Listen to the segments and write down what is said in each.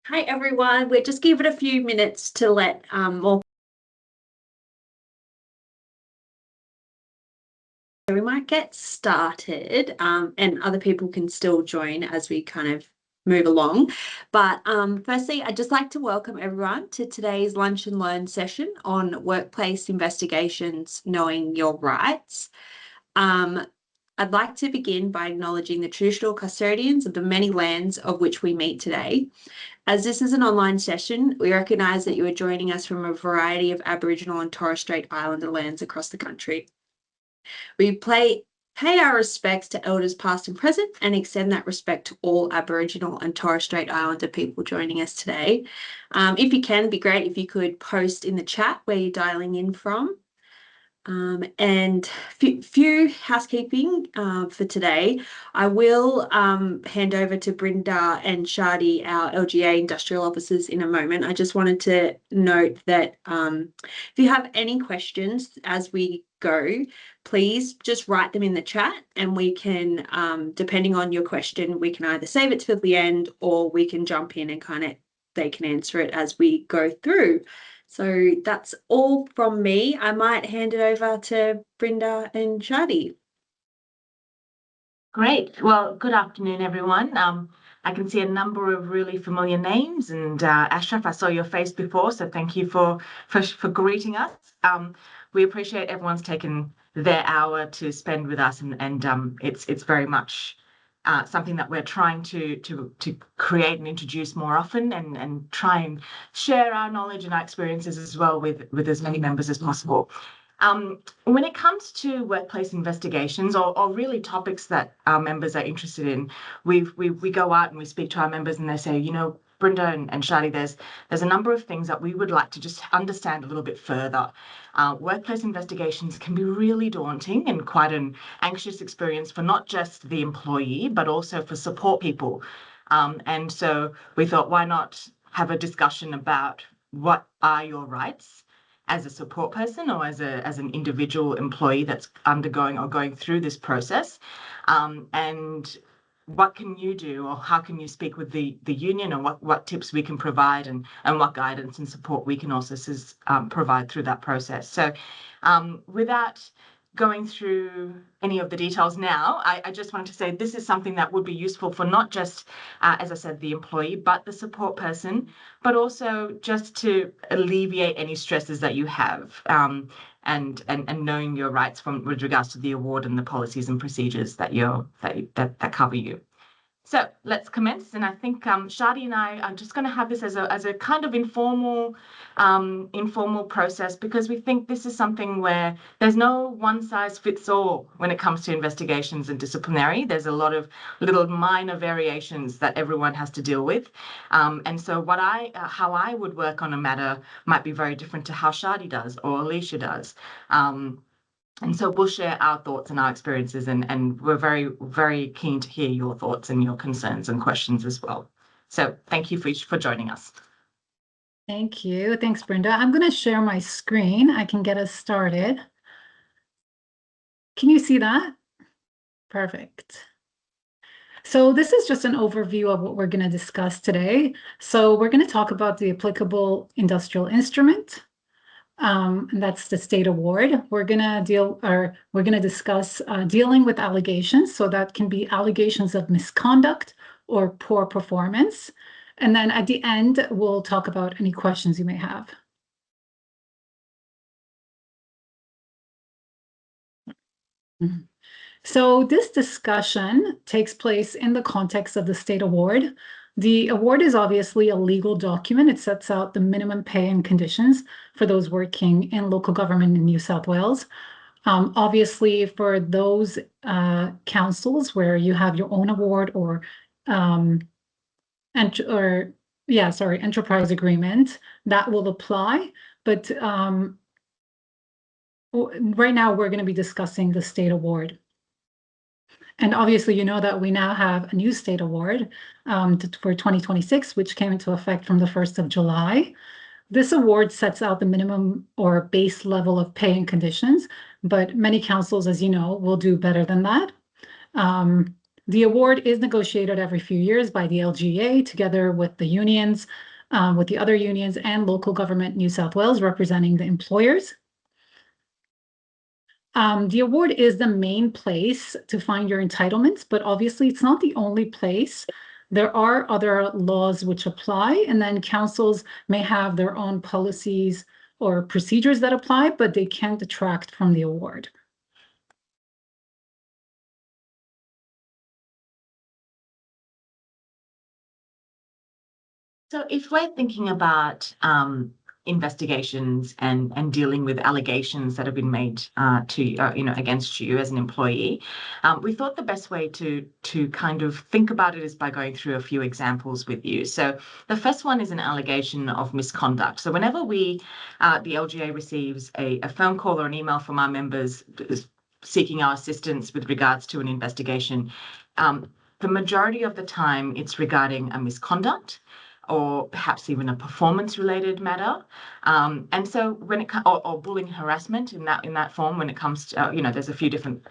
Hi everyone, we'll just give it a few minutes to let more. We might get started and other people can still join as we kind of move along. But firstly, I'd just like to welcome everyone to today's Lunch and Learn session on workplace investigations, knowing your rights. I'd like to begin by acknowledging the traditional custodians of the many lands of which we meet today. As this is an online session, we recognise that you are joining us from a variety of Aboriginal and Torres Strait Islander lands across the country. We pay our respects to elders past and present and extend that respect to all Aboriginal and Torres Strait Islander people joining us today. If you can, it'd be great if you could post in the chat where you're dialing in from. And few housekeeping for today. I will hand over to Brenda and Shadi, our LGEA industrial officers, in a moment. I just wanted to note that if you have any questions as we go, please just write them in the chat and we can, depending on your question, we can either save it to the end or we can jump in and they can answer it as we go through. So that's all from me. I might hand it over to Brenda and Shadi. Great. Well, good afternoon, everyone. I can see a number of really familiar names, and Ashraf, I saw your face before, so thank you for greeting us. We appreciate everyone's taken their hour to spend with us, and it's very much something that we're trying to create and introduce more often, and try and share our knowledge and our experiences as well with as many members as possible. When it comes to workplace investigations or really topics that our members are interested in, we go out and we speak to our members and they say, you know, Brenda and Shadi, there's a number of things that we would like to just understand a little bit further. Workplace investigations can be really daunting and quite an anxious experience for not just the employee, but also for support people. And so we thought, why not have a discussion about what are your rights as a support person or as an individual employee that's undergoing or going through this process, and what can you do, or how can you speak with the union, and what tips we can provide, and what guidance and support we can also provide through that process. So without going through any of the details now, I just wanted to say this is something that would be useful for not just, as I said, the employee, but the support person, but also just to alleviate any stresses that you have, and knowing your rights with regards to the award and the policies and procedures that cover you. So let's commence, and I think Shadi and I are just going to have this as a kind of informal process, because we think this is something where there's no one size fits all when it comes to investigations and disciplinary. There's a lot of little minor variations that everyone has to deal with, and so how I would work on a matter might be very different to how Shadi does or Alicia does. And so we'll share our thoughts and our experiences, and we're very, very keen to hear your thoughts and your concerns and questions as well. So thank you for joining us. Thank you. Thanks, Brenda. I'm going to share my screen. I can get us started. Can you see that? Perfect. So this is just an overview of what we're going to discuss today. So we're going to talk about the applicable industrial instrument. And that's the state award. We're gonna discuss dealing with allegations. So that can be allegations of misconduct or poor performance. And then at the end, we'll talk about any questions you may have. So this discussion takes place in the context of the state award. The award is obviously a legal document. It sets out the minimum pay and conditions for those working in local government in New South Wales. Obviously, for those councils where you have your own award or enterprise agreement, that will apply. But right now, we're going to be discussing the state award. And obviously, you know that we now have a new state award for 2026, which came into effect from the 1st of July. This award sets out the minimum or base level of pay and conditions, but many councils, as you know, will do better than that. The award is negotiated every few years by the LGEA together with the unions, with the other unions and local government New South Wales representing the employers. The award is the main place to find your entitlements, but obviously it's not the only place. There are other laws which apply, and then councils may have their own policies or procedures that apply, but they can't detract from the award. So if we're thinking about investigations and dealing with allegations that have been made against you as an employee, we thought the best way to kind of think about it is by going through a few examples with you. So the first one is an allegation of misconduct. So whenever the LGA receives a phone call or an email from our members seeking our assistance with regards to an investigation, the majority of the time it's regarding a misconduct, or perhaps even a performance-related matter, and so when it or bullying, harassment in that form, when it comes to there's a few different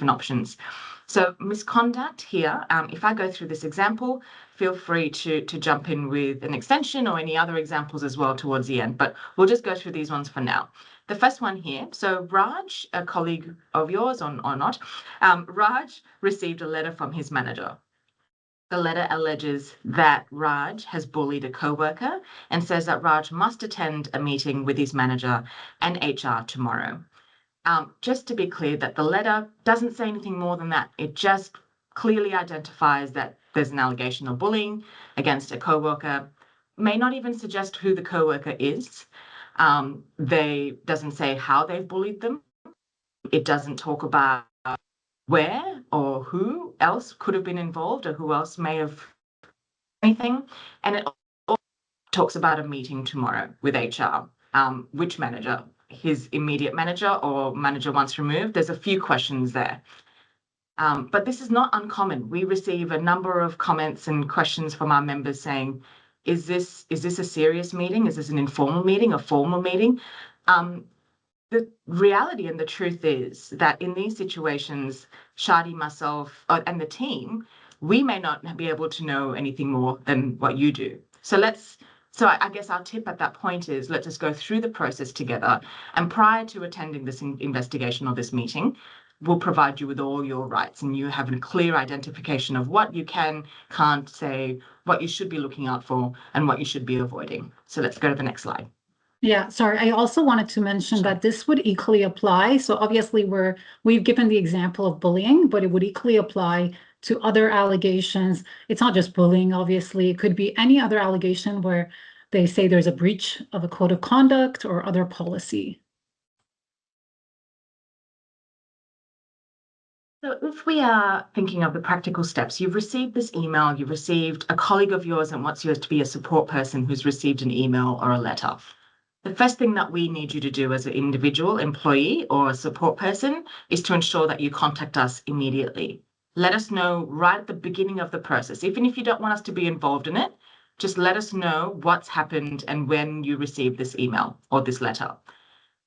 options. So misconduct here. If I go through this example, feel free to jump in with an extension or any other examples as well towards the end. But we'll just go through these ones for now. The first one here. So Raj, a colleague of yours or not, Raj received a letter from his manager. The letter alleges that Raj has bullied a co-worker and says that Raj must attend a meeting with his manager and HR tomorrow. Just to be clear, that the letter doesn't say anything more than that. It just clearly identifies that there's an allegation of bullying against a co-worker. May not even suggest who the co-worker is. They doesn't say how they've bullied them. It doesn't talk about where or who else could have been involved or who else may have anything. And it also talks about a meeting tomorrow with HR. Which manager? His immediate manager or manager once removed? There's a few questions there. But this is not uncommon. We receive a number of comments and questions from our members saying, is this a serious meeting? Is this an informal meeting, a formal meeting? The reality and the truth is that in these situations, Shadi, myself, and the team, we may not be able to know anything more than what you do. So I guess our tip at that point is, let's just go through the process together. And prior to attending this investigation or this meeting, we'll provide you with all your rights, and you have a clear identification of what you can't say, what you should be looking out for, and what you should be avoiding. So let's go to the next slide. Yeah, sorry. I also wanted to mention that this would equally apply. So obviously we've given the example of bullying, but it would equally apply to other allegations. It's not just bullying, obviously. It could be any other allegation where they say there's a breach of a code of conduct or other policy. So if we are thinking of the practical steps, you've received this email, you've received a colleague of yours and wants you to be a support person who's received an email or a letter. The first thing that we need you to do as an individual employee or a support person is to ensure that you contact us immediately. Let us know right at the beginning of the process. Even if you don't want us to be involved in it, just let us know what's happened and when you received this email or this letter.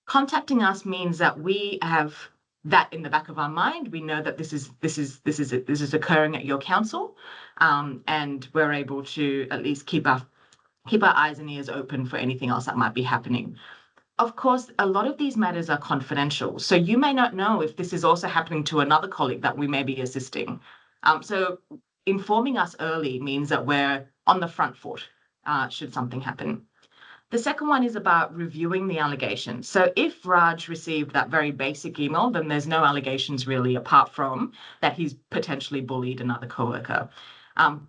Contacting us means that we have that in the back of our mind. We know that this is occurring at your council, and we're able to at least keep our eyes and ears open for anything else that might be happening. Of course, a lot of these matters are confidential, so you may not know if this is also happening to another colleague that we may be assisting. So informing us early means that we're on the front foot should something happen. The second one is about reviewing the allegations. So if Raj received that very basic email, then there's no allegations really apart from that he's potentially bullied another coworker.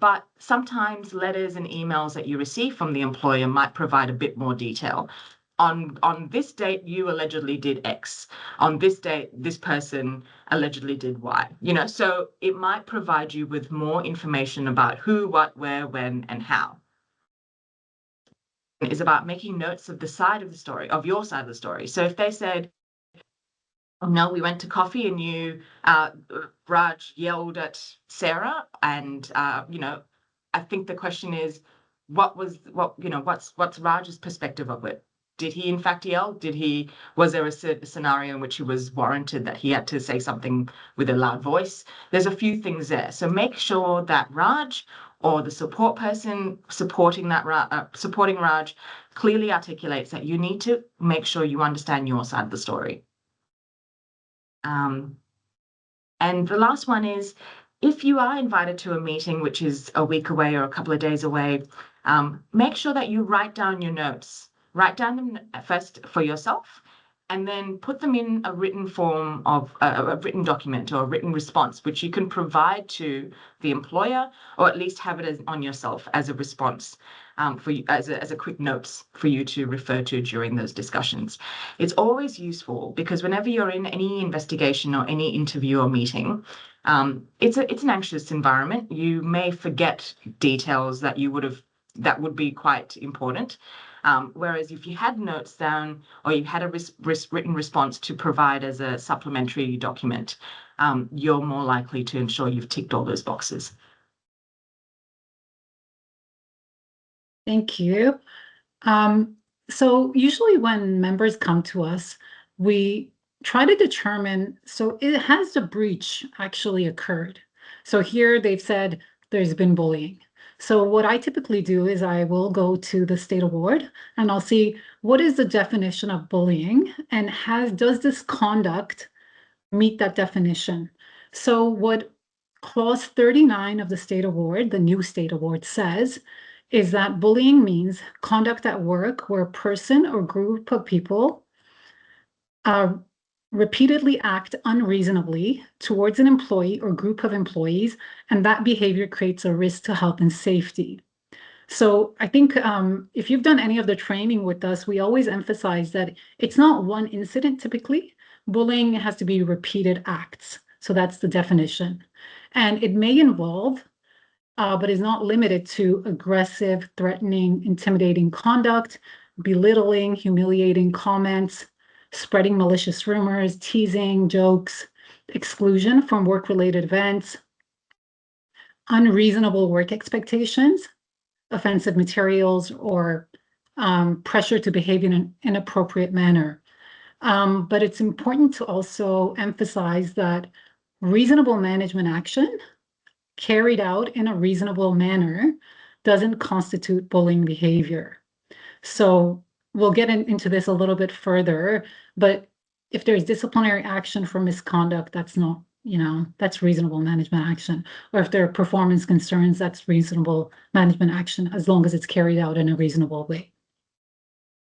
But sometimes letters and emails that you receive from the employer might provide a bit more detail. On this date, you allegedly did X. On this date, this person allegedly did Y. So it might provide you with more information about who, what, where, when, and how. It is about making notes of the side of the story, of your side of the story. So if they said, oh, no, we went to coffee and Raj yelled at Sarah, and I think the question is, what's Raj's perspective of it? Did he in fact yell? Was there a scenario in which he was warranted that he had to say something with a loud voice? There's a few things there. So make sure that Raj or the support person supporting Raj clearly articulates that you need to make sure you understand your side of the story. And the last one is, if you are invited to a meeting which is a week away or a couple of days away, make sure that you write down your notes. Write down them first for yourself, and then put them in a written form of a written document or a written response, which you can provide to the employer, or at least have it on yourself as a response for you, as a quick notes for you to refer to during those discussions. It's always useful because whenever you're in any investigation or any interview or meeting, it's an anxious environment. You may forget details that would be quite important. Whereas if you had notes down or you had a written response to provide as a supplementary document, you're more likely to ensure you've ticked all those boxes. Thank you. So usually when members come to us, we try to determine, so has the breach actually occurred? So here they've said there's been bullying. So what I typically do is I will go to the state award and I'll see what is the definition of bullying and does this conduct meet that definition? So what clause 39 of the state award, the new state award, says is that bullying means conduct at work where a person or group of people repeatedly act unreasonably towards an employee or group of employees, and that behavior creates a risk to health and safety. So I think if you've done any of the training with us, we always emphasize that it's not one incident typically. Bullying has to be repeated acts. So that's the definition. And it may involve, but is not limited to aggressive, threatening, intimidating conduct, belittling, humiliating comments, spreading malicious rumors, teasing, jokes, exclusion from work-related events, unreasonable work expectations, offensive materials, or pressure to behave in an inappropriate manner. But it's important to also emphasize that reasonable management action carried out in a reasonable manner doesn't constitute bullying behavior. So we'll get into this a little bit further, but if there's disciplinary action for misconduct, that's not, that's reasonable management action. Or if there are performance concerns, that's reasonable management action as long as it's carried out in a reasonable way.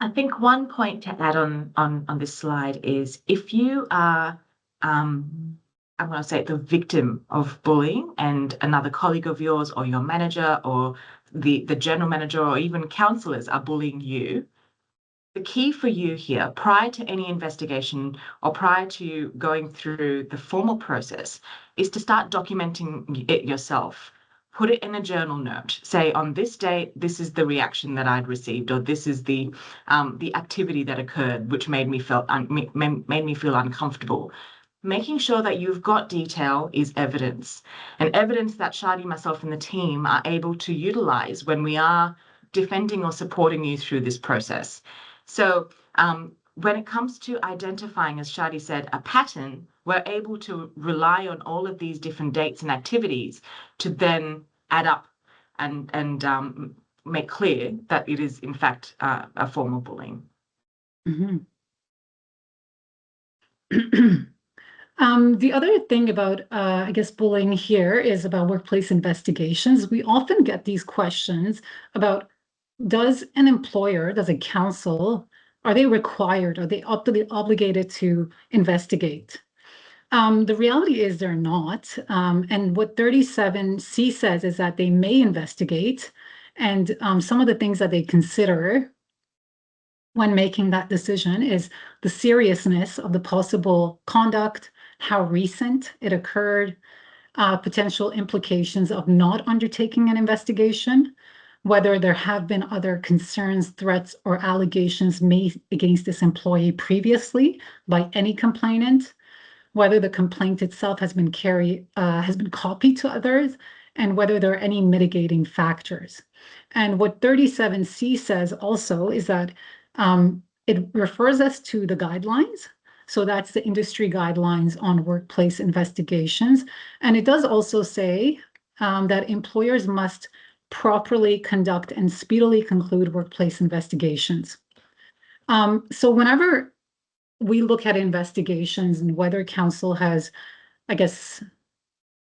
I think one point to add on this slide is if you are, I'm going to say, the victim of bullying and another colleague of yours or your manager or the general manager or even counselors are bullying you, the key for you here, prior to any investigation or prior to going through the formal process, is to start documenting it yourself. Put it in a journal note. Say, on this date, this is the reaction that I'd received, or this is the activity that occurred, which made me feel uncomfortable. Making sure that you've got detail is evidence, and evidence that Shadi, myself, and the team are able to utilize when we are defending or supporting you through this process. So when it comes to identifying, as Shadi said, a pattern, we're able to rely on all of these different dates and activities to then add up and make clear that it is, in fact, a form of bullying. Mm-hmm. The other thing about, I guess, bullying here is about workplace investigations. We often get these questions about, does an employer, does a council, are they required, are they obligated to investigate? The reality is they're not. And what 37C says is that they may investigate. And some of the things that they consider when making that decision is the seriousness of the possible conduct, how recent it occurred, potential implications of not undertaking an investigation, whether there have been other concerns, threats, or allegations made against this employee previously by any complainant, whether the complaint itself has been copied to others, and whether there are any mitigating factors. And what 37C says also is that it refers us to the guidelines. So that's the industry guidelines on workplace investigations. And it does also say that employers must properly conduct and speedily conclude workplace investigations. So whenever we look at investigations and whether council has, I guess,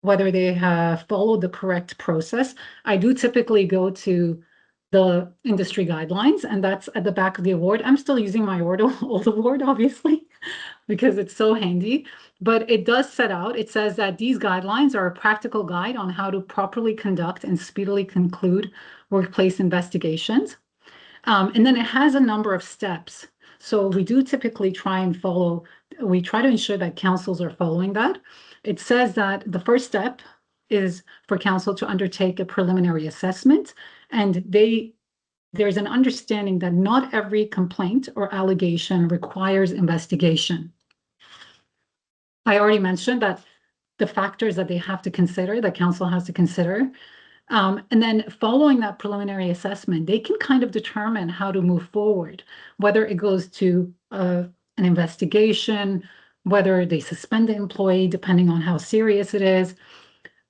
whether they have followed the correct process, I do typically go to the industry guidelines, and that's at the back of the award. I'm still using my old award, obviously, because it's so handy, but it does set out, it says that these guidelines are a practical guide on how to properly conduct and speedily conclude workplace investigations. And then it has a number of steps. So we do typically try to ensure that councils are following that. It says that the first step is for council to undertake a preliminary assessment, and there's an understanding that not every complaint or allegation requires investigation. I already mentioned that the factors that they have to consider, that council has to consider. And then following that preliminary assessment, they can kind of determine how to move forward, whether it goes to an investigation, whether they suspend the employee, depending on how serious it is.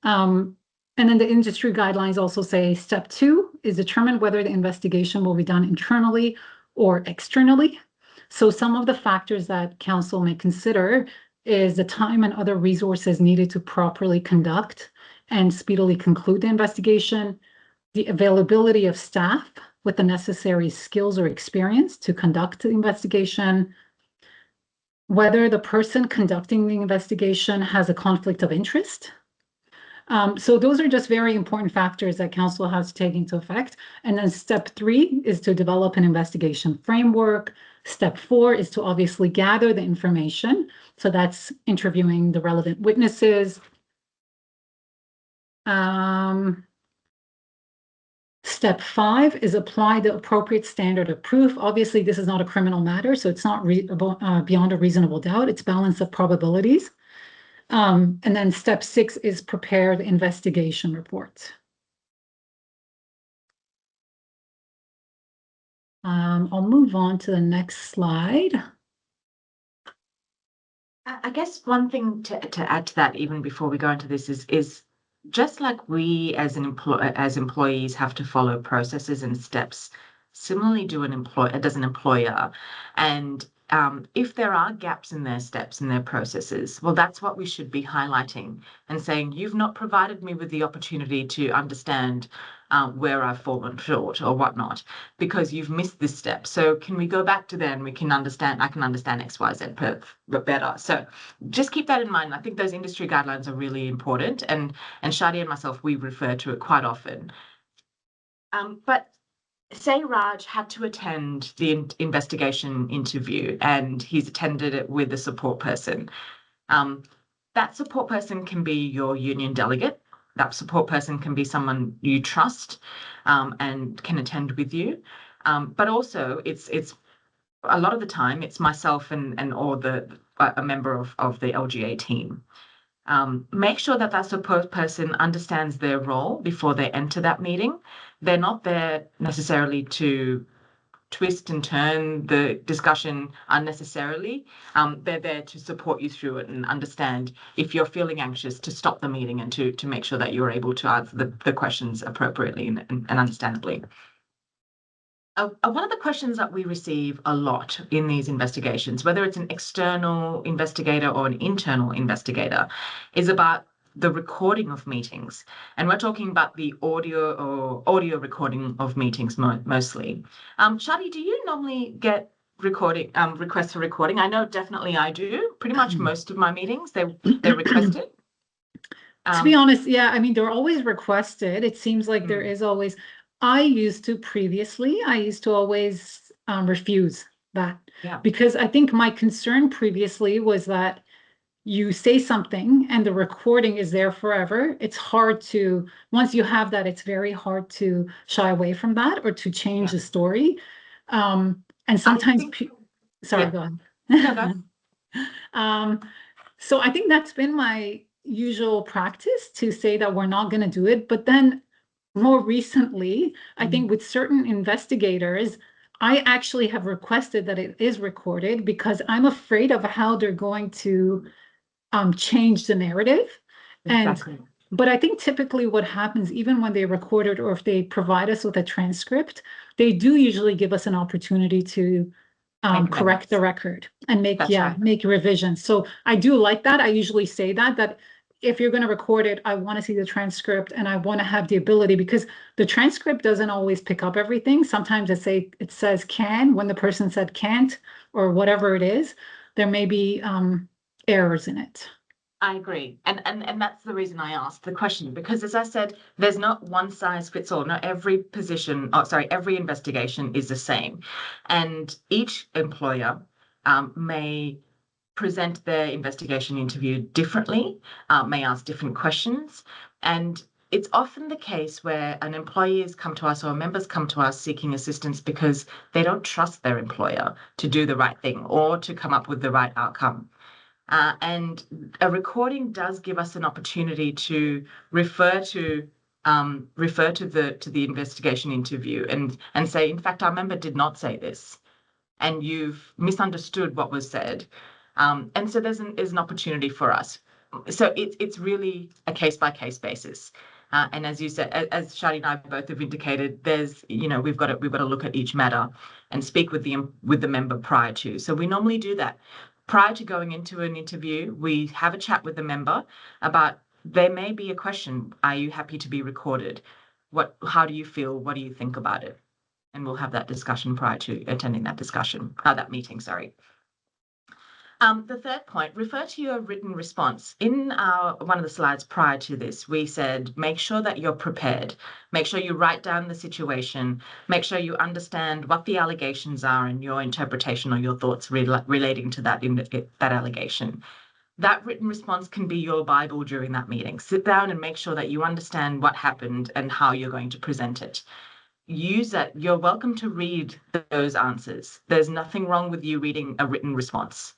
And then the industry guidelines also say step 2 is determine whether the investigation will be done internally or externally. So some of the factors that council may consider is the time and other resources needed to properly conduct and speedily conclude the investigation, the availability of staff with the necessary skills or experience to conduct the investigation, whether the person conducting the investigation has a conflict of interest. So those are just very important factors that council has to take into effect. And then step 3 is to develop an investigation framework. Step 4 is to obviously gather the information. So that's interviewing the relevant witnesses. Step 5 is apply the appropriate standard of proof. Obviously, this is not a criminal matter, so it's not beyond a reasonable doubt. It's balance of probabilities. And then step 6 is prepare the investigation report. I'll move on to the next slide. I guess one thing to add to that, even before we go into this, is just like we as employees have to follow processes and steps, similarly does an employer. And if there are gaps in their steps and their processes, well, that's what we should be highlighting and saying, you've not provided me with the opportunity to understand where I've fallen short or whatnot, because you've missed this step. So can we go back to there and I can understand X, Y, Z better. So just keep that in mind. I think those industry guidelines are really important, and Shadi and myself, we refer to it quite often. But say Raj had to attend the investigation interview and he's attended it with a support person. That support person can be your union delegate. That support person can be someone you trust and can attend with you. But also it's a lot of the time it's myself and or a member of the LGEA team. Make sure that support person understands their role before they enter that meeting. They're not there necessarily to twist and turn the discussion unnecessarily. They're there to support you through it and understand if you're feeling anxious, to stop the meeting and to make sure that you're able to answer the questions appropriately and understandably. One of the questions that we receive a lot in these investigations, whether it's an external investigator or an internal investigator, is about the recording of meetings. And we're talking about the audio recording of meetings mostly. Shadi, do you normally get requests for recording? I know definitely I do. Pretty much most of my meetings, they're requested. To be honest, yeah, I mean, they're always requested. It seems like there is always... I used to always refuse that. Yeah. Because I think my concern previously was that you say something and the recording is there forever. It's hard to, once you have that, it's very hard to shy away from that or to change the story. And sometimes, sorry, go ahead. No, go. So I think that's been my usual practice, to say that we're not going to do it. But then more recently, I think with certain investigators, I actually have requested that it is recorded because I'm afraid of how they're going to change the narrative. Exactly. But I think typically what happens, even when they record it or if they provide us with a transcript, they do usually give us an opportunity to correct the record and make revisions. So I do like that. I usually say that if you're going to record it, I want to see the transcript and I want to have the ability, because the transcript doesn't always pick up everything. Sometimes it says can when the person said can't or whatever it is. There may be errors in it. I agree. And that's the reason I asked the question, because as I said, there's not one size fits all. Not every every investigation is the same. And each employer may present their investigation interview differently, may ask different questions. And it's often the case where an employee has come to us or members come to us seeking assistance because they don't trust their employer to do the right thing or to come up with the right outcome. And a recording does give us an opportunity to refer to the investigation interview and say, in fact, our member did not say this, and you've misunderstood what was said. And so there's an opportunity for us. So it's really a case by case basis. And as you said, as Shadi and I both have indicated, we've got to look at each matter and speak with the member prior to. So we normally do that. Prior to going into an interview, we have a chat with the member about, there may be a question. Are you happy to be recorded? How do you feel? What do you think about it? And we'll have that discussion prior to attending that meeting, sorry. The third point, refer to your written response. In one of the slides prior to this, we said, make sure that you're prepared. Make sure you write down the situation. Make sure you understand what the allegations are and your interpretation or your thoughts relating to that allegation. That written response can be your Bible during that meeting. Sit down and make sure that you understand what happened and how you're going to present it. Use that. You're welcome to read those answers. There's nothing wrong with you reading a written response.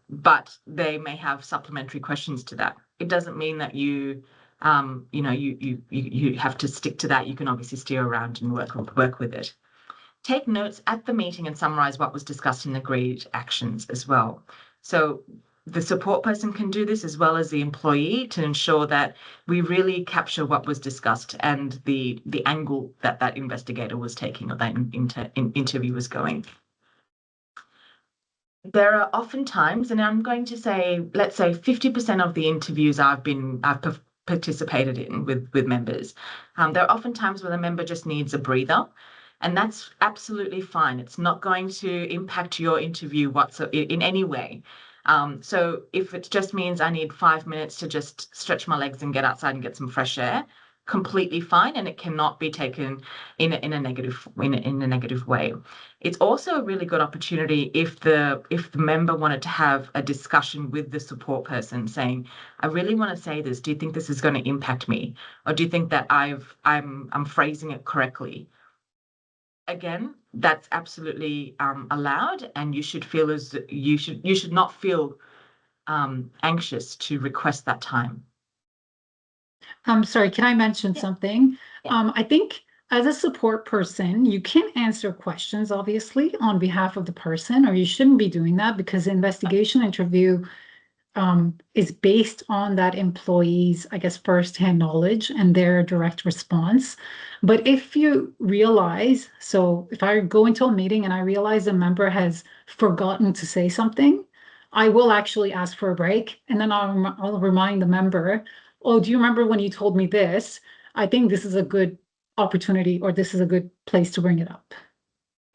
But they may have supplementary questions to that. It doesn't mean that you have to stick to that. You can obviously steer around and work with it. Take notes at the meeting and summarize what was discussed and agreed actions as well. So the support person can do this as well as the employee to ensure that we really capture what was discussed and the angle that investigator was taking or that interview was going. There are often times, and I'm going to say, let's say 50% of the interviews I've participated in with members. There are often times where the member just needs a breather, and that's absolutely fine. It's not going to impact your interview in any way. So if it just means I need 5 minutes to just stretch my legs and get outside and get some fresh air, completely fine, and it cannot be taken in a negative way. It's also a really good opportunity if the member wanted to have a discussion with the support person, saying, I really want to say this. Do you think this is going to impact me? Or do you think that I'm phrasing it correctly? Again, that's absolutely allowed, and you should not feel anxious to request that time. I'm sorry, can I mention something? Yeah. I think as a support person, you can answer questions, obviously, on behalf of the person, or you shouldn't be doing that because the investigation interview is based on that employee's, I guess, firsthand knowledge and their direct response. But if you realize, so if I go into a meeting and I realize a member has forgotten to say something, I will actually ask for a break, and then I'll remind the member, oh, do you remember when you told me this? I think this is a good opportunity, or this is a good place to bring it up.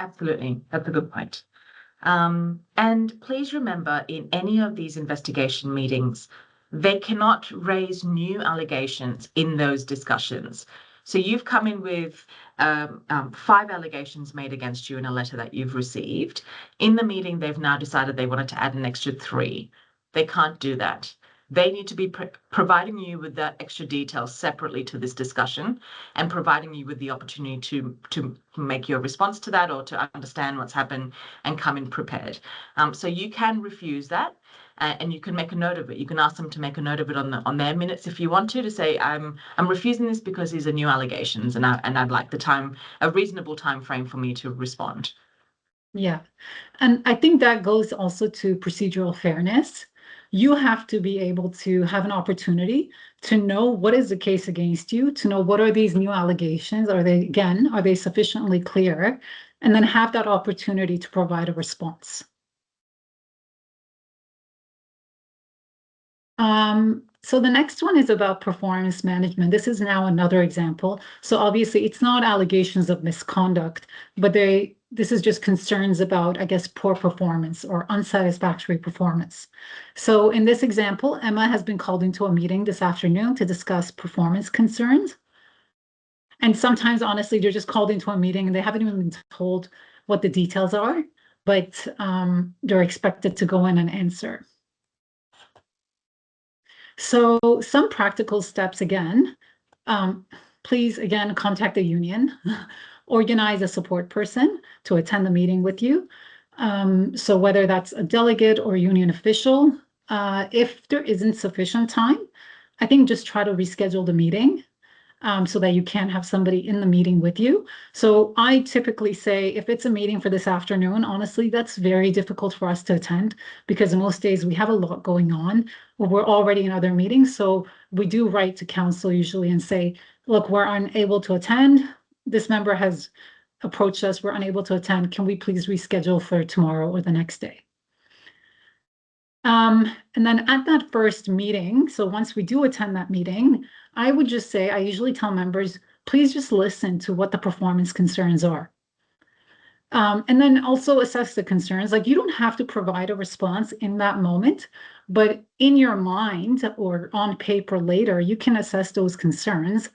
Absolutely. That's a good point. And please remember, in any of these investigation meetings, they cannot raise new allegations in those discussions. So you've come in with 5 allegations made against you in a letter that you've received. In the meeting, they've now decided they wanted to add an extra 3. They can't do that. They need to be providing you with that extra detail separately to this discussion and providing you with the opportunity to make your response to that or to understand what's happened and come in prepared. So you can refuse that. and you can make a note of it. You can ask them to make a note of it on their minutes if you want to say, I'm refusing this because these are new allegations, and I'd like a reasonable time frame for me to respond. Yeah. And I think that goes also to procedural fairness. You have to be able to have an opportunity to know what is the case against you, to know what are these new allegations? Are they sufficiently clear? And then have that opportunity to provide a response. So the next one is about performance management. This is now another example. So obviously it's not allegations of misconduct, but this is just concerns about, I guess, poor performance or unsatisfactory performance. So in this example, Emma has been called into a meeting this afternoon to discuss performance concerns. And sometimes, honestly, they're just called into a meeting and they haven't even been told what the details are, but they're expected to go in and answer. So some practical steps again, please again contact the union, organize a support person to attend the meeting with you. So whether that's a delegate or union official, if there isn't sufficient time, I think just try to reschedule the meeting so that you can have somebody in the meeting with you. So I typically say if it's a meeting for this afternoon, honestly, that's very difficult for us to attend because most days we have a lot going on. We're already in other meetings. So we do write to council usually and say, look, we're unable to attend. This member has approached us. We're unable to attend. Can we please reschedule for tomorrow or the next day? And then at that first meeting, so once we do attend that meeting, I would just say, I usually tell members, please just listen to what the performance concerns are. And then also assess the concerns. Like you don't have to provide a response in that moment, but in your mind or on paper later, you can assess those concerns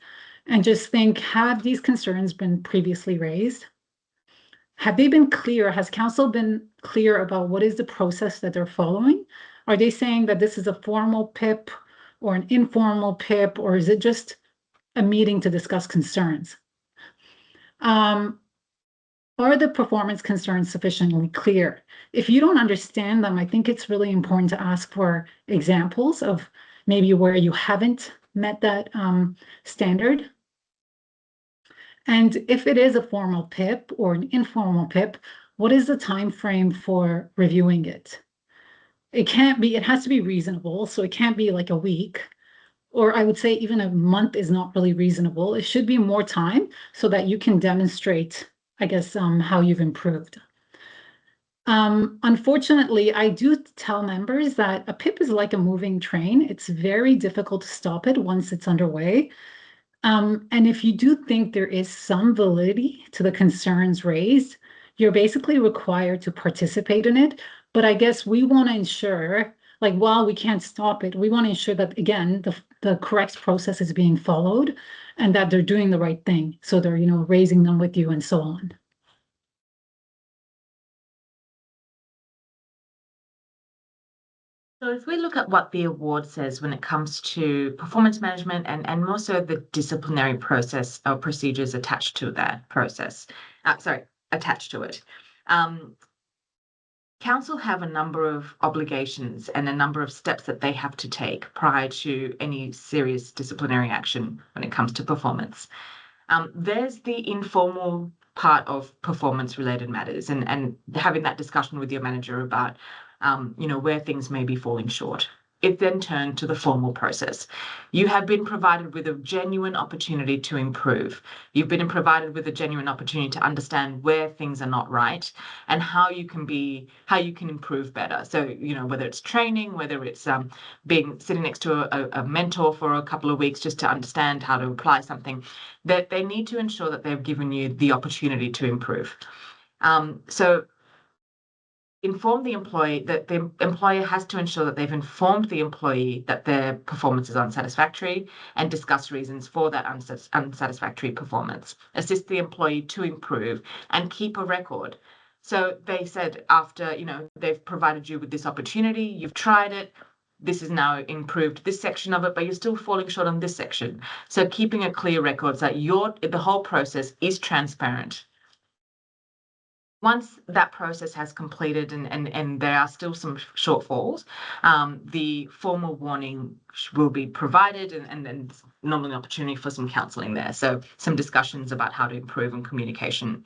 and just think, have these concerns been previously raised? Have they been clear? Has council been clear about what is the process that they're following? Are they saying that this is a formal PIP or an informal PIP, or is it just a meeting to discuss concerns? Are the performance concerns sufficiently clear? If you don't understand them, I think it's really important to ask for examples of maybe where you haven't met that standard. And if it is a formal PIP or an informal PIP, what is the time frame for reviewing it? It has to be reasonable. So it can't be like a week, or I would say even a month is not really reasonable. It should be more time so that you can demonstrate, I guess, how you've improved. Unfortunately, I do tell members that a PIP is like a moving train. It's very difficult to stop it once it's underway. And if you do think there is some validity to the concerns raised, you're basically required to participate in it. But I guess we want to ensure, like, while we can't stop it, we want to ensure that, again, the correct process is being followed and that they're doing the right thing. So they're, raising them with you and so on. So if we look at what the award says when it comes to performance management and more so the disciplinary process or procedures attached to that process, attached to it. Council have a number of obligations and a number of steps that they have to take prior to any serious disciplinary action when it comes to performance. There's the informal part of performance-related matters and having that discussion with your manager about, where things may be falling short. It then turned to the formal process. You have been provided with a genuine opportunity to improve. You've been provided with a genuine opportunity to understand where things are not right and how you can improve better. So, whether it's training, whether it's sitting next to a mentor for a couple of weeks just to understand how to apply something, that they need to ensure that they've given you the opportunity to improve. So inform the employee that the employer has to ensure that they've informed the employee that their performance is unsatisfactory and discuss reasons for that unsatisfactory performance. Assist the employee to improve and keep a record. So they said after, they've provided you with this opportunity, you've tried it, this is now improved this section of it, but you're still falling short on this section. So keeping a clear record so that the whole process is transparent. Once that process has completed and there are still some shortfalls, the formal warning will be provided and then normally an opportunity for some counselling there. So some discussions about how to improve on communication.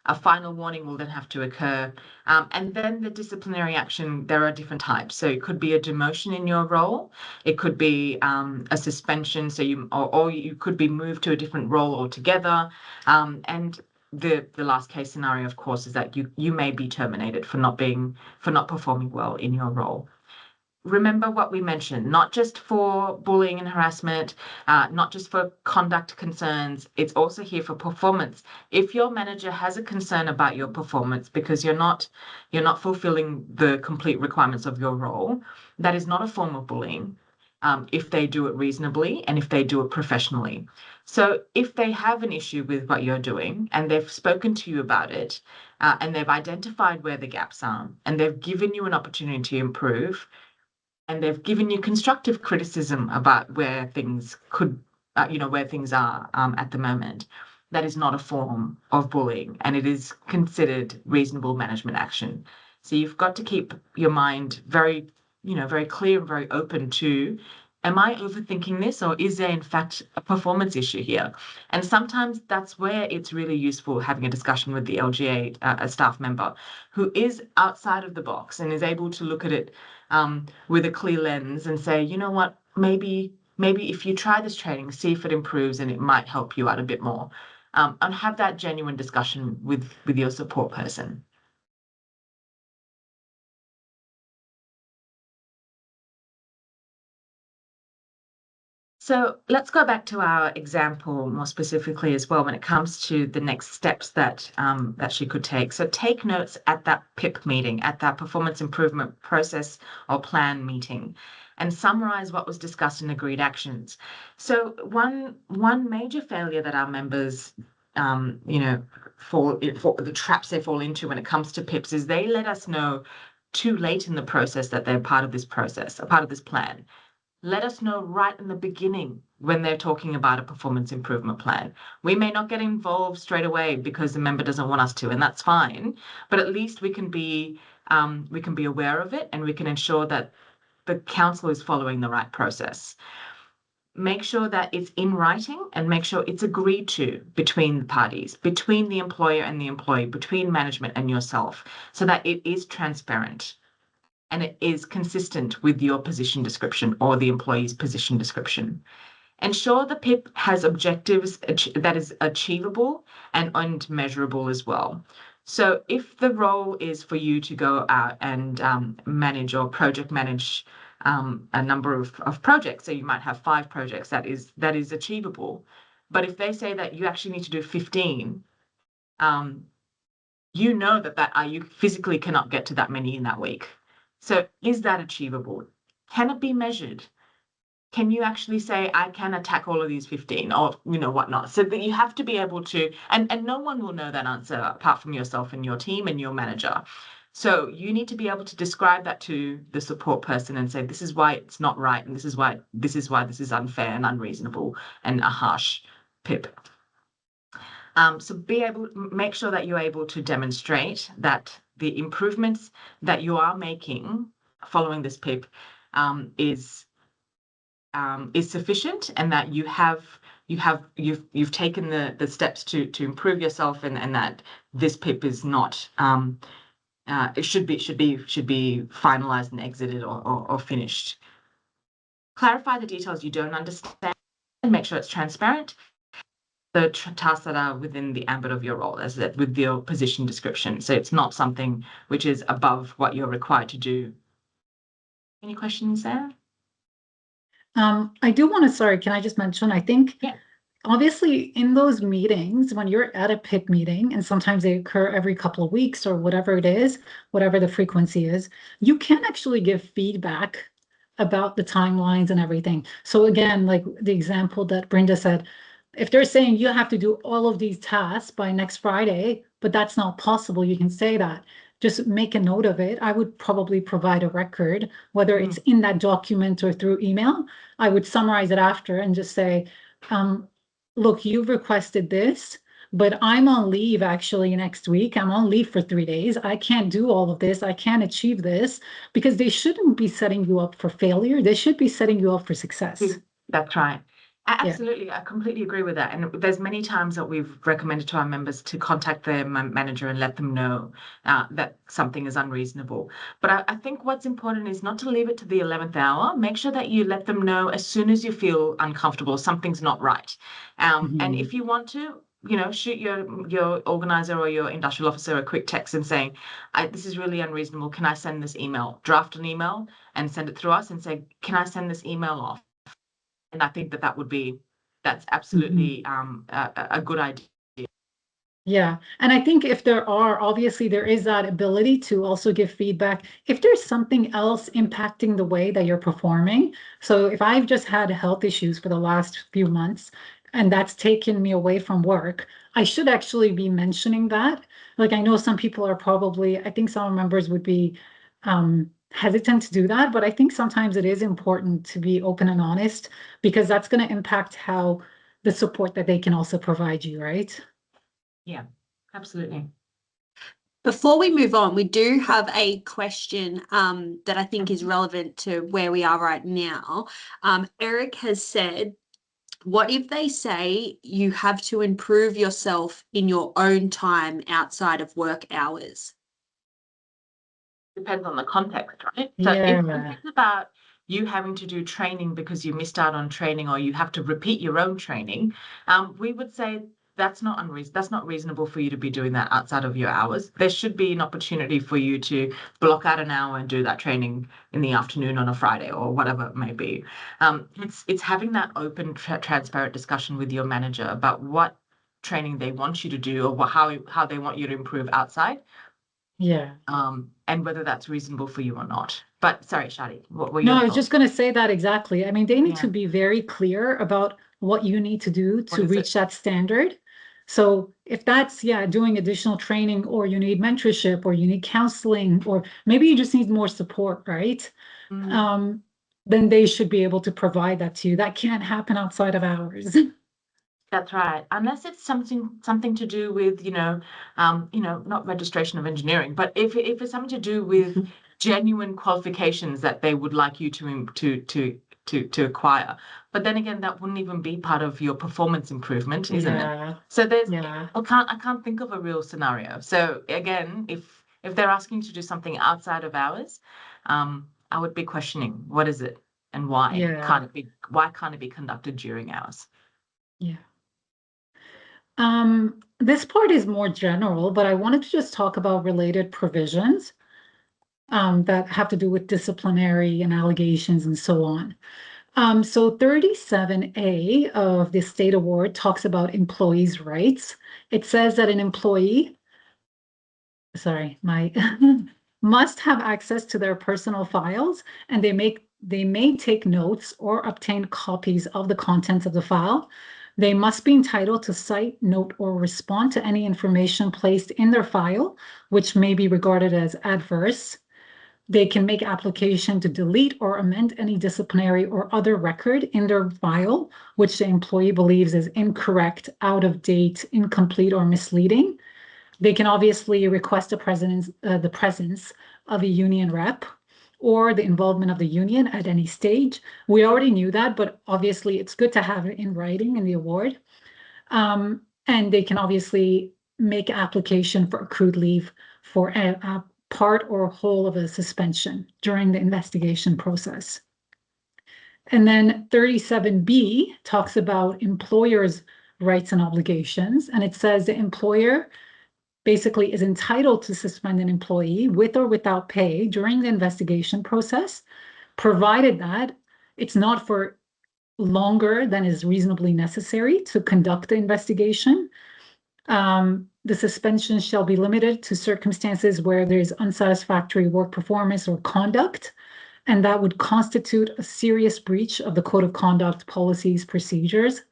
A final warning will then have to occur. And then the disciplinary action, there are different types. So it could be a demotion in your role. It could be a suspension. So or you could be moved to a different role altogether. And the last case scenario, of course, is that you may be terminated for not performing well in your role. Remember what we mentioned, not just for bullying and harassment, not just for conduct concerns, it's also here for performance. If your manager has a concern about your performance because you're not fulfilling the complete requirements of your role, that is not a form of bullying, if they do it reasonably and if they do it professionally. So if they have an issue with what you're doing and they've spoken to you about it, and they've identified where the gaps are and they've given you an opportunity to improve, and they've given you constructive criticism about where things could, where things are at the moment, that is not a form of bullying, and it is considered reasonable management action. So you've got to keep your mind very, very clear and very open to, am I overthinking this, or is there in fact a performance issue here? And sometimes that's where it's really useful having a discussion with the LGA, a staff member who is outside of the box and is able to look at it with a clear lens and say, you know what, maybe if you try this training, see if it improves and it might help you out a bit more. And have that genuine discussion with your support person. So let's go back to our example more specifically as well when it comes to the next steps that she could take. So take notes at that PIP meeting, at that performance improvement process or plan meeting, and summarize what was discussed and agreed actions. So one major failure that our members for the traps they fall into when it comes to PIPs is they let us know too late in the process that they're part of this process, a part of this plan. Let us know right in the beginning when they're talking about a performance improvement plan. We may not get involved straight away because the member doesn't want us to, and that's fine. But at least we can be aware of it, and we can ensure that the council is following the right process. Make sure that it's in writing and make sure it's agreed to between the parties, between the employer and the employee, between management and yourself, so that it is transparent and it is consistent with your position description or the employee's position description. Ensure the PIP has objectives that is achievable and measurable as well. So if the role is for you to go out and manage or project manage a number of projects, so you might have 5 projects, that is achievable. But if they say that you actually need to do 15, you know that you physically cannot get to that many in that week. So is that achievable? Can it be measured? Can you actually say, I can attack all of these 15 or, whatnot? So that you have to be able to, and no one will know that answer apart from yourself and your team and your manager. So you need to be able to describe that to the support person and say, this is why it's not right. And this is why this is unfair and unreasonable and a harsh PIP. So make sure that you're able to demonstrate that the improvements that you are making following this PIP is sufficient, and that you've taken the steps to improve yourself, and that this PIP is not it should be finalized and exited or finished. Clarify the details you don't understand and make sure it's transparent. The tasks that are within the ambit of your role, as that with your position description. So it's not something which is above what you're required to do. Any questions there? I do want to, sorry, can I just mention, I think obviously in those meetings, when you're at a PIP meeting, and sometimes they occur every couple of weeks or whatever it is, whatever the frequency is, you can actually give feedback about the timelines and everything. So again, like the example that Brenda said, if they're saying you have to do all of these tasks by next Friday, but that's not possible, you can say that. Just make a note of it. I would probably provide a record, whether it's in that document or through email. I would summarize it after and just say, look, you've requested this, but I'm on leave actually next week. I'm on leave for 3 days. I can't do all of this. I can't achieve this, because they shouldn't be setting you up for failure. They should be setting you up for success. That's right. Yeah. Absolutely, I completely agree with that. And there's many times that we've recommended to our members to contact their manager and let them know that something is unreasonable. But I think what's important is not to leave it to the 11th hour. Make sure that you let them know as soon as you feel uncomfortable, something's not right. And if you want to, shoot your organizer or your industrial officer a quick text and saying, this is really unreasonable. Can I send this email? Draft an email and send it through us and say, can I send this email off? And I think that's absolutely a good idea. Yeah. And I think if obviously there is that ability to also give feedback if there's something else impacting the way that you're performing. So if I've just had health issues for the last few months and that's taken me away from work, I should actually be mentioning that. Like, I know some people are I think some members would be hesitant to do that, but I think sometimes it is important to be open and honest, because that's going to impact how the support that they can also provide you, right? Yeah, absolutely. Before we move on, we do have a question that I think is relevant to where we are right now. Eric has said, what if they say you have to improve yourself in your own time outside of work hours? Depends on the context, right? So Yeah. if it's about you having to do training because you missed out on training, or you have to repeat your own training, we would say that's not reasonable for you to be doing that outside of your hours. There should be an opportunity for you to block out an hour and do that training in the afternoon on a Friday or whatever it may be. It's having that open, transparent discussion with your manager about what training they want you to do, or how they want you to improve outside. Yeah. And whether that's reasonable for you or not. But sorry, Shadi, what were No, your I was thoughts? just going to say that exactly. I mean, they need Yeah. to be very clear about what you need to do What to is reach it? that standard. So if that's, yeah, doing additional training, or you need mentorship, or you need counseling, or maybe you just need more support, right? Mm, Then they should be able to provide that to you. That can't happen outside of hours. that's right. Unless it's something to do with, not registration of engineering, but if it's something to do with genuine qualifications that they would like you to acquire. But then again, that wouldn't even be part of your performance improvement, isn't it? Yeah. So Yeah. I can't think of a real scenario. So again, if they're asking you to do something outside of hours, I would be questioning, what is it and Yeah. why can't it be conducted during hours? Yeah. This part is more general, but I wanted to just talk about related provisions that have to do with disciplinary and allegations and so on. So 37A of the state award talks about employees' rights. It says that an employee, must have access to their personal files, and they may take notes or obtain copies of the contents of the file. They must be entitled to cite, note, or respond to any information placed in their file, which may be regarded as adverse. They can make application to delete or amend any disciplinary or other record in their file, which the employee believes is incorrect, out of date, incomplete, or misleading. They can obviously request the presence of a union rep or the involvement of the union at any stage. We already knew that, but obviously it's good to have it in writing in the award. And they can obviously make application for accrued leave for a part or whole of a suspension during the investigation process. And then 37B talks about employers' rights and obligations. And it says the employer basically is entitled to suspend an employee with or without pay during the investigation process, provided that it's not for longer than is reasonably necessary to conduct the investigation. The suspension shall be limited to circumstances where there is unsatisfactory work performance or conduct, and that would constitute a serious breach of the code of conduct, policies, procedures.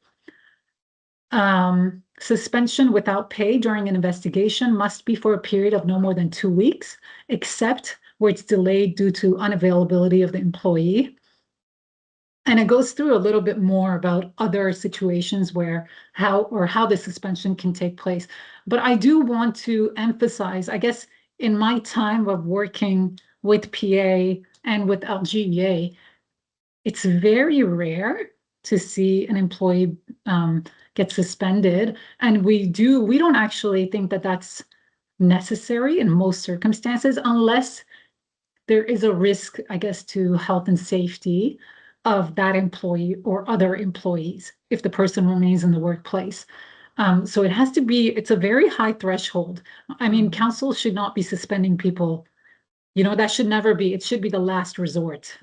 Suspension without pay during an investigation must be for a period of no more than 2 weeks, except where it's delayed due to unavailability of the employee. And it goes through a little bit more about other situations where how the suspension can take place. But I do want to emphasize, I guess, in my time of working with PA and with LGEA, it's very rare to see an employee get suspended. And we don't actually think that that's necessary in most circumstances, unless there is a risk, I guess, to health and safety of that employee or other employees if the person remains in the workplace. So it's a very high threshold. I mean, council should not be suspending people. That should never be, it should be the last resort.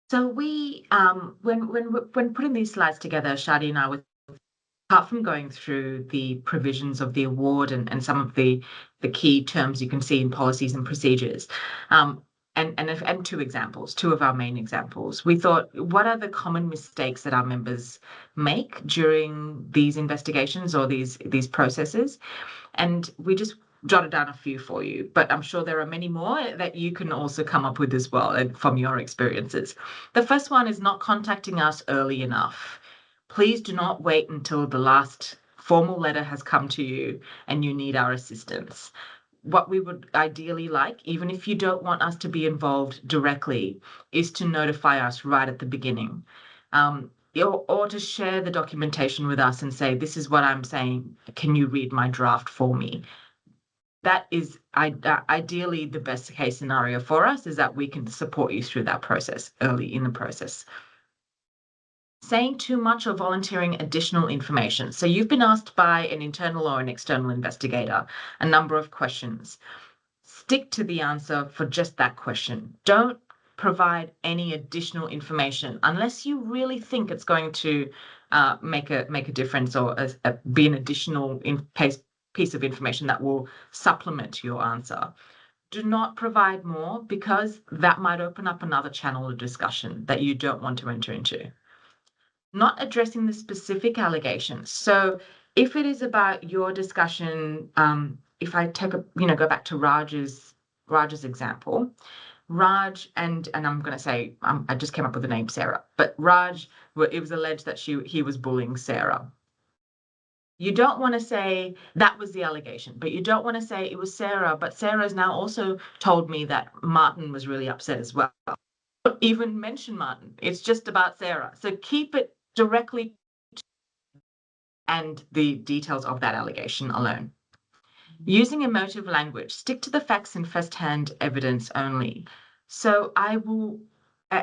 So we, when putting these slides together, Shadi and I were, apart from going through the provisions of the award and some of the key terms you can see in policies and procedures, and two of our main examples, we thought, what are the common mistakes that our members make during these investigations or these processes? And we just jotted down a few for you, but I'm sure there are many more that you can also come up with as well and from your experiences. The first one is not contacting us early enough. Please do not wait until the last formal letter has come to you and you need our assistance. What we would ideally like, even if you don't want us to be involved directly, is to notify us right at the beginning. Or to share the documentation with us and say, this is what I'm saying, can you read my draft for me? That is ideally the best case scenario for us, is that we can support you through that process early in the process. Saying too much or volunteering additional information. So you've been asked by an internal or an external investigator a number of questions. Stick to the answer for just that question. Don't provide any additional information unless you really think it's going to make a difference or be an additional piece of information that will supplement your answer. Do not provide more, because that might open up another channel of discussion that you don't want to enter into. Not addressing the specific allegations. So if it is about your discussion, if I go back to Raj's example, Raj and I'm going to say, I just came up with the name Sarah, but Raj, it was alleged that he was bullying Sarah. You don't want to say that was the allegation, but you don't want to say it was Sarah, but Sarah's now also told me that Martin was really upset as well. Don't even mention Martin. It's just about Sarah. So keep it directly and the details of that allegation alone. Using emotive language, stick to the facts and first-hand evidence only. So I will,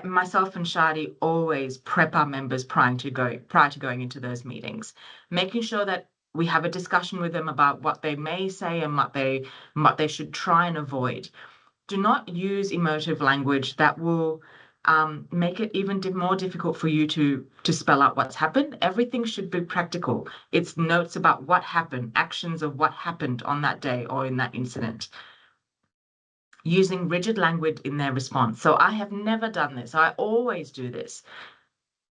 myself and Shadi, always prep our members prior to going into those meetings, making sure that we have a discussion with them about what they may say and what they should try and avoid. Do not use emotive language that will make it even more difficult for you to spell out what's happened. Everything should be practical. It's notes about what happened, actions of what happened on that day or in that incident. Using rigid language in their response. So I have never done this. I always do this.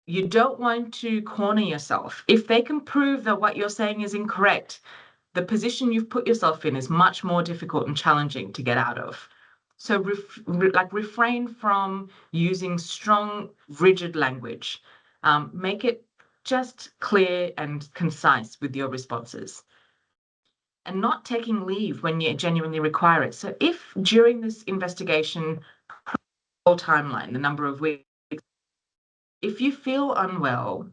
You don't want to corner yourself. If they can prove that what you're saying is incorrect, the position you've put yourself in is much more difficult and challenging to get out of. So refrain from using strong, rigid language. Make it just clear and concise with your responses. And not taking leave when you genuinely require it. So if during this investigation or timeline, the number of weeks, if you feel unwell,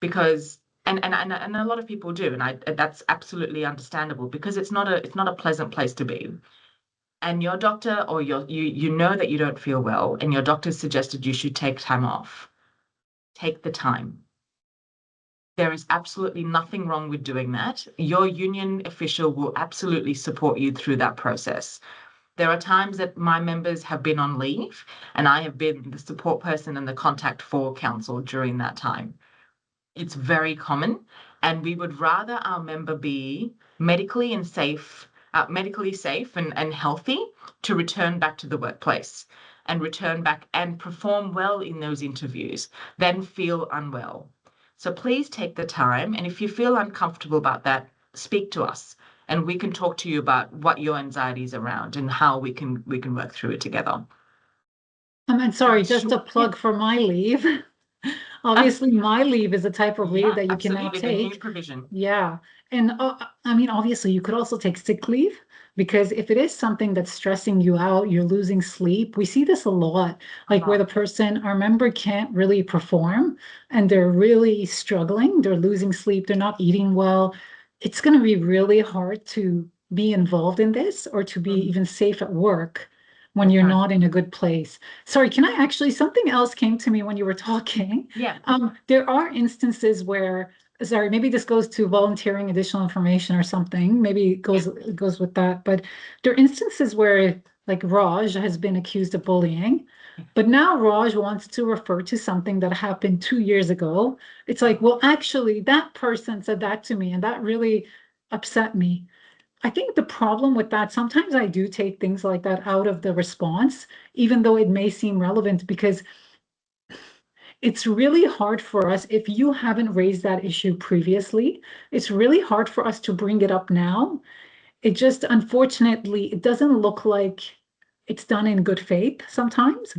because and a lot of people do, and that's absolutely understandable, because it's not a pleasant place to be. And your doctor or you know that you don't feel well and your doctor suggested you should take time off, take the time. There is absolutely nothing wrong with doing that. Your union official will absolutely support you through that process. There are times that my members have been on leave and I have been the support person and the contact for council during that time. It's very common, and we would rather our member be medically safe and healthy to return back to the workplace and return back and perform well in those interviews than feel unwell. So please take the time, and if you feel uncomfortable about that, speak to us and we can talk to you about what your anxiety is around and how we can work through it together. And sorry, just a Sure. plug for my leave. Obviously, my leave is a type of leave Yeah, that you can now absolutely. The new take. provision. Yeah. And I mean, obviously, you could also take sick leave because if it is something that's stressing you out, you're losing sleep. We see this a lot, like where the person, our member can't really perform and they're really struggling, they're losing sleep, they're not eating well. It's going to be really hard to be involved in this or to be even safe at work when you're Okay. not in a good place. Sorry, can I actually, something else came to me when you were talking. Yeah. There are instances where, sorry, maybe this goes to volunteering additional information or something. Maybe it goes with that. But there are instances where, like Raj has been accused of bullying, but now Raj wants to refer to something that happened 2 years ago. It's like, well, actually, that person said that to me, and that really upset me. I think the problem with that, sometimes I do take things like that out of the response, even though it may seem relevant, because it's really hard for us if you haven't raised that issue previously. It's really hard for us to bring it up now. It just, unfortunately, it doesn't look like it's done in good faith sometimes.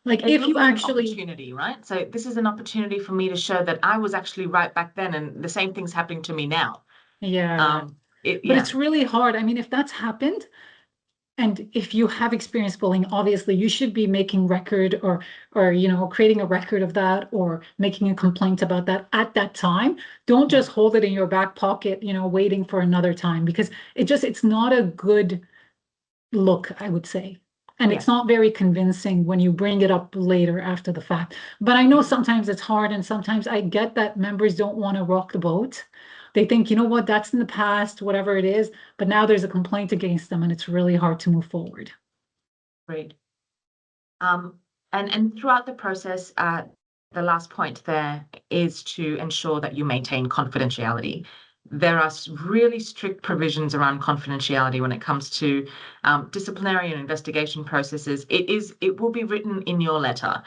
Like It if looks you like actually, an opportunity, right? So this is an opportunity for me to show that I was actually right back then, and the same thing's happening to me now. yeah. But it's really hard. I mean, if that's happened, and if you have experienced bullying, obviously you should be making record or creating a record of that or making a complaint about that at that time. Don't just hold it in your back pocket, waiting for another time because it's not a good look, I would say. And it's not very convincing when you bring it up later after the fact. But I know sometimes it's hard, and sometimes I get that members don't want to rock the boat. They think, you know what, that's in the past, whatever it is, but now there's a complaint against them, and it's really hard to move forward. Great. And throughout the process, the last point there is to ensure that you maintain confidentiality. There are really strict provisions around confidentiality when it comes to disciplinary and investigation processes. It will be written in your letter.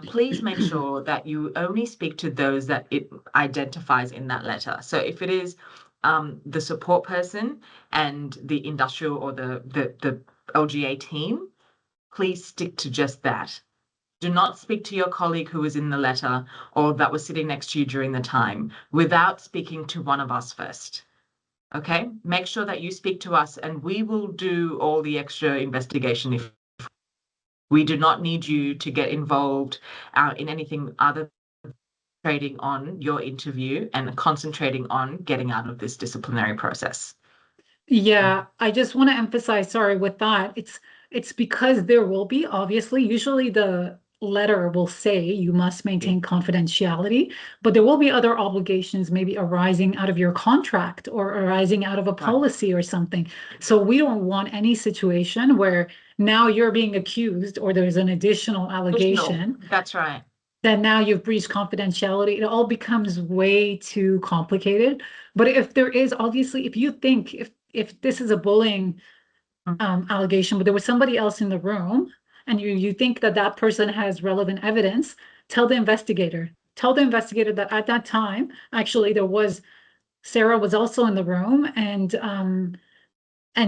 Please make sure that you only speak to those that it identifies in that letter. So if it is the support person and the industrial or the LGA team, please stick to just that. Do not speak to your colleague who was in the letter or that was sitting next to you during the time without speaking to one of us first. Okay? Make sure that you speak to us and we will do all the extra investigation. If we do not need you to get involved in anything other than concentrating on your interview and concentrating on getting out of this disciplinary process. Yeah, I just want to emphasize, sorry, with that, it's because there will be, obviously, usually the letter will say you must maintain confidentiality, but there will be other obligations maybe arising out of your contract or arising out of a policy or something. So we don't want any situation where now you're being accused or there's an additional allegation. That's right. Then now you've breached confidentiality. It all becomes way too complicated. But if there is, obviously, if you think if this is a bullying allegation, but there was somebody else in the room, and you think that that person has relevant evidence, tell the investigator. Tell the investigator that at that time, actually, Sarah was also in the room, and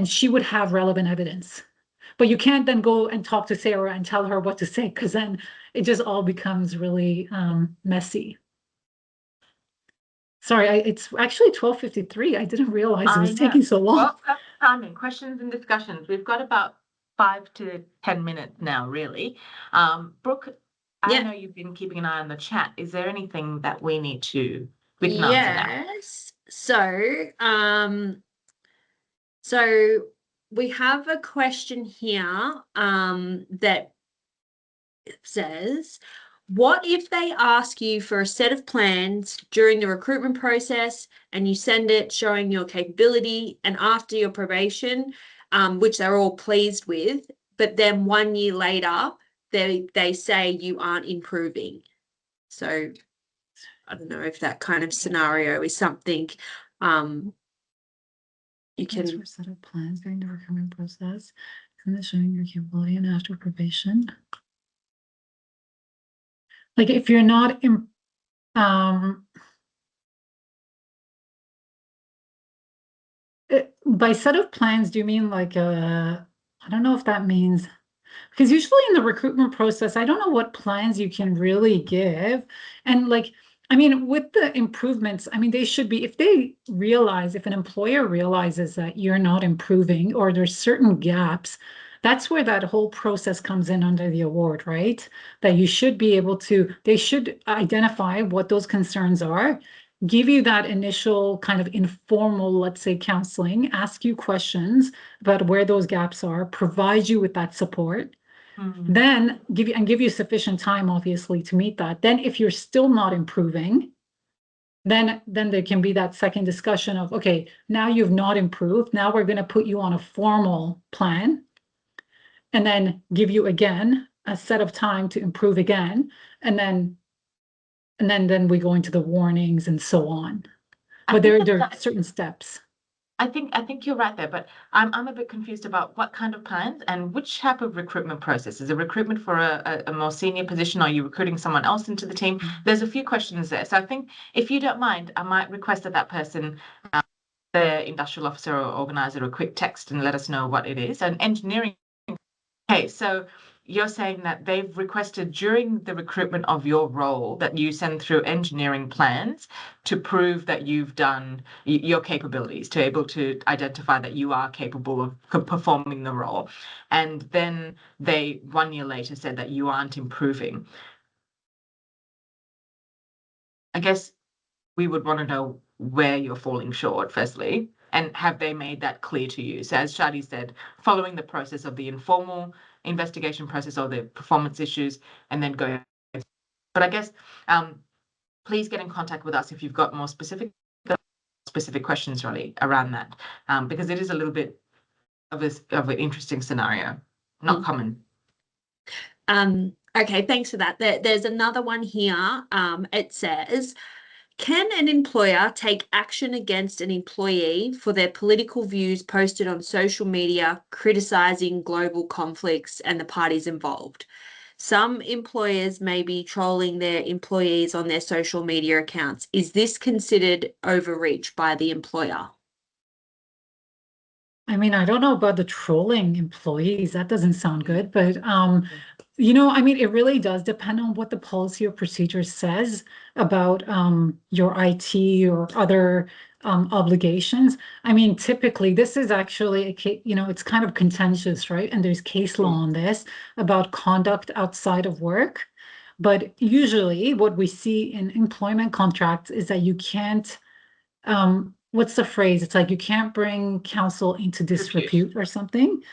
she would have relevant evidence. But you can't then go and talk to Sarah and tell her what to say, because then it just all becomes really messy. Sorry, it's actually 12:53. I didn't realize it was taking so long. Well, perfect timing. Questions and discussions. We've got about 5 to 10 minutes now, really. Brooke, I know you've been keeping an eye on the chat. Is there anything that we can answer now? Yes. So we have a question here that says, what if they ask you for a set of plans during the recruitment process and you send it showing your capability, and after your probation, which they're all pleased with, but then 1 year later they say you aren't improving? So I don't know if that kind of scenario is something you can for set of plans during the recruitment process and then showing your capability and after probation. Like if you're not By set of plans, do you mean like I don't know if that means, because usually in the recruitment process, I don't know what plans you can really give. And like, I mean, with the improvements, I mean, they should be, if they realize, if an employer realizes that you're not improving or there's certain gaps, that's where that whole process comes in under the award, right? That you should be able to, they should identify what those concerns are, give you that initial kind of informal, let's say, counseling, ask you questions about where those gaps are, provide you with that support, then give you sufficient time, obviously, to meet that. Then if you're still not improving, then there can be that second discussion of, okay, now you've not improved. Now we're going to put you on a formal plan and then give you again a set of time to improve again. And then we go into the warnings and so on. But there are certain steps. I think you're right there, but I'm a bit confused about what kind of plans and which type of recruitment process. Is it recruitment for a more senior position? Are you recruiting someone else into the team? There's a few questions there. So I think if you don't mind, I might request that person, the industrial officer or organizer, a quick text and let us know what it is. And engineering. Okay, so you're saying that they've requested during the recruitment of your role that you send through engineering plans to prove that you've done your capabilities, to able to identify that you are capable of performing the role. And then they 1 year later said that you aren't improving. I guess we would want to know where you're falling short, firstly, and have they made that clear to you? So as Shadi said, following the process of the informal investigation process or the performance issues, and then go. But I guess please get in contact with us if you've got more specific questions really around that, because it is a little bit of an interesting scenario, not common. Okay, thanks for that. There's another one here. It says, can an employer take action against an employee for their political views posted on social media, criticizing global conflicts and the parties involved? Some employers may be trolling their employees on their social media accounts. Is this considered overreach by the employer? I mean, I don't know about the trolling employees. That doesn't sound good, but I mean, it really does depend on what the policy or procedure says about your IT or other obligations. I mean, typically, this is actually it's kind of contentious, right? And there's case law on this about conduct outside of work. But usually, what we see in employment contracts is that you can't what's the phrase? It's like you can't bring counsel into disrepute or something.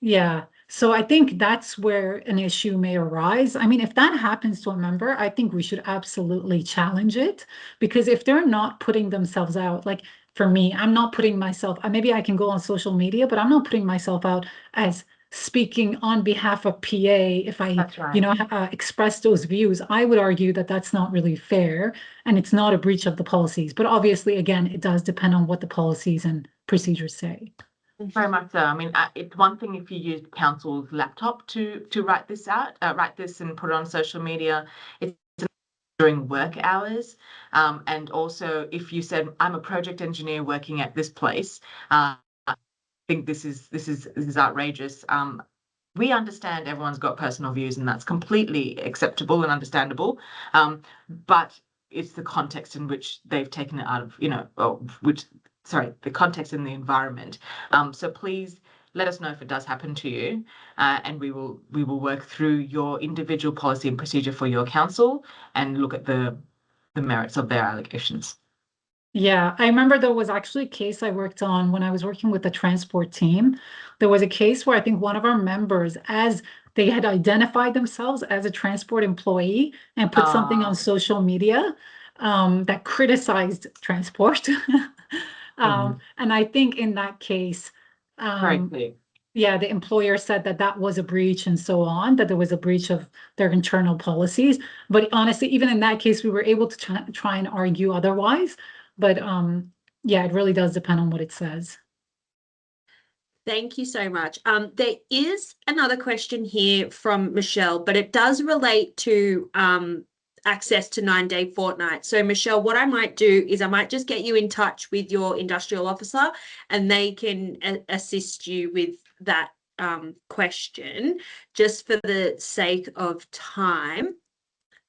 Yeah. So I think that's where an issue may arise. I mean, if that happens to a member, I think we should absolutely challenge it, because if they're not putting themselves out, like for me, I'm not putting myself, maybe I can go on social media, but I'm not putting myself out as speaking on behalf of PA. If I, express those views, I would argue that that's not really fair and it's not a breach of the policies. But obviously, again, it does depend on what the policies and procedures say. Very much so. I mean, it's one thing if you use council's laptop to write this and put it on social media. It's during work hours, and also if you said, I'm a project engineer working at this place, I think this is outrageous. We understand everyone's got personal views, and that's completely acceptable and understandable. But it's the context in which they've taken it out of, the context in the environment. So please let us know if it does happen to you, and we will work through your individual policy and procedure for your council and look at the merits of their allegations. Yeah, I remember there was actually a case I worked on when I was working with the transport team. There was a case where I think one of our members, as they had identified themselves as a transport employee and put something on social media that criticized transport. And I think in that case, yeah, the employer said that that was a breach and so on, that there was a breach of their internal policies. But honestly, even in that case, we were able to try and argue otherwise. But yeah, it really does depend on what it says. Thank you so much. There is another question here from Michelle, but it does relate to access to 9-day fortnight. So Michelle, what I might do is I might just get you in touch with your industrial officer and they can assist you with that question just for the sake of time.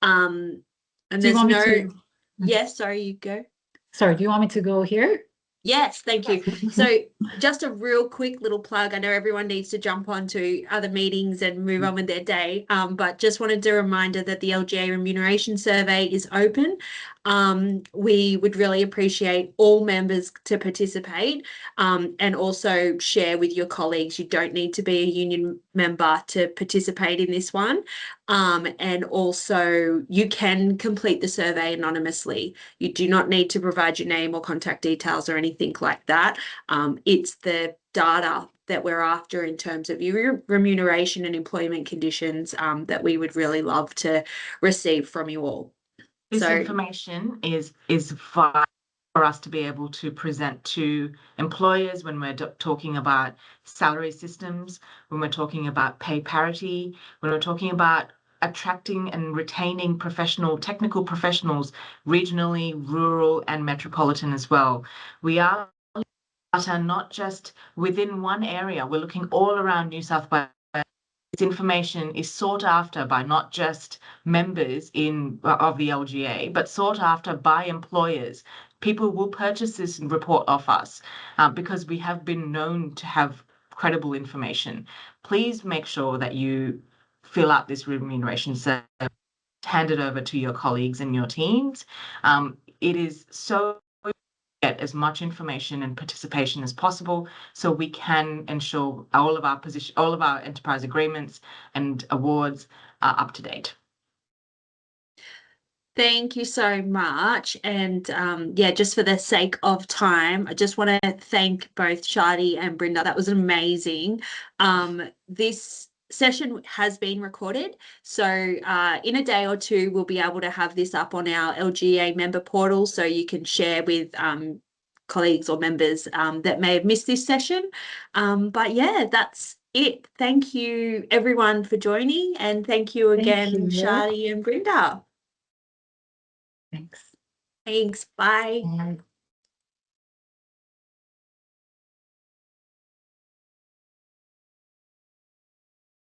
And Do you there's want me no, to? yes, sorry, you go. Sorry, do you want me to go here? Yes, thank you. So just a real quick little plug. I know everyone needs to jump onto other meetings and move on with their day, but just wanted a reminder that the LGA remuneration survey is open. We would really appreciate all members to participate and also share with your colleagues. You don't need to be a union member to participate in this one. And also you can complete the survey anonymously. You do not need to provide your name or contact details or anything like that. It's the data that we're after in terms of your remuneration and employment conditions that we would really love to receive from you all. This So information is vital for us to be able to present to employers when we're talking about salary systems, when we're talking about pay parity, when we're talking about attracting and retaining technical professionals, regionally, rural, and metropolitan as well. We are not just within one area. We're looking all around New South Wales. This information is sought after by not just members of the LGA, but sought after by employers. People will purchase this report off us because we have been known to have credible information. Please make sure that you fill out this remuneration survey, hand it over to your colleagues and your teams. It is so get as much information and participation as possible so we can ensure all of our enterprise agreements and awards are up to date. thank you so much. And yeah, just for the sake of time, I just want to thank both Shadi and Brenda. That was amazing. This session has been recorded. So in a day or two, we'll be able to have this up on our LGEA member portal so you can share with colleagues or members that may have missed this session. But yeah, that's it. Thank you everyone for joining, and thank you again, Shadi and Brenda. Thanks. Thanks. Bye. Bye.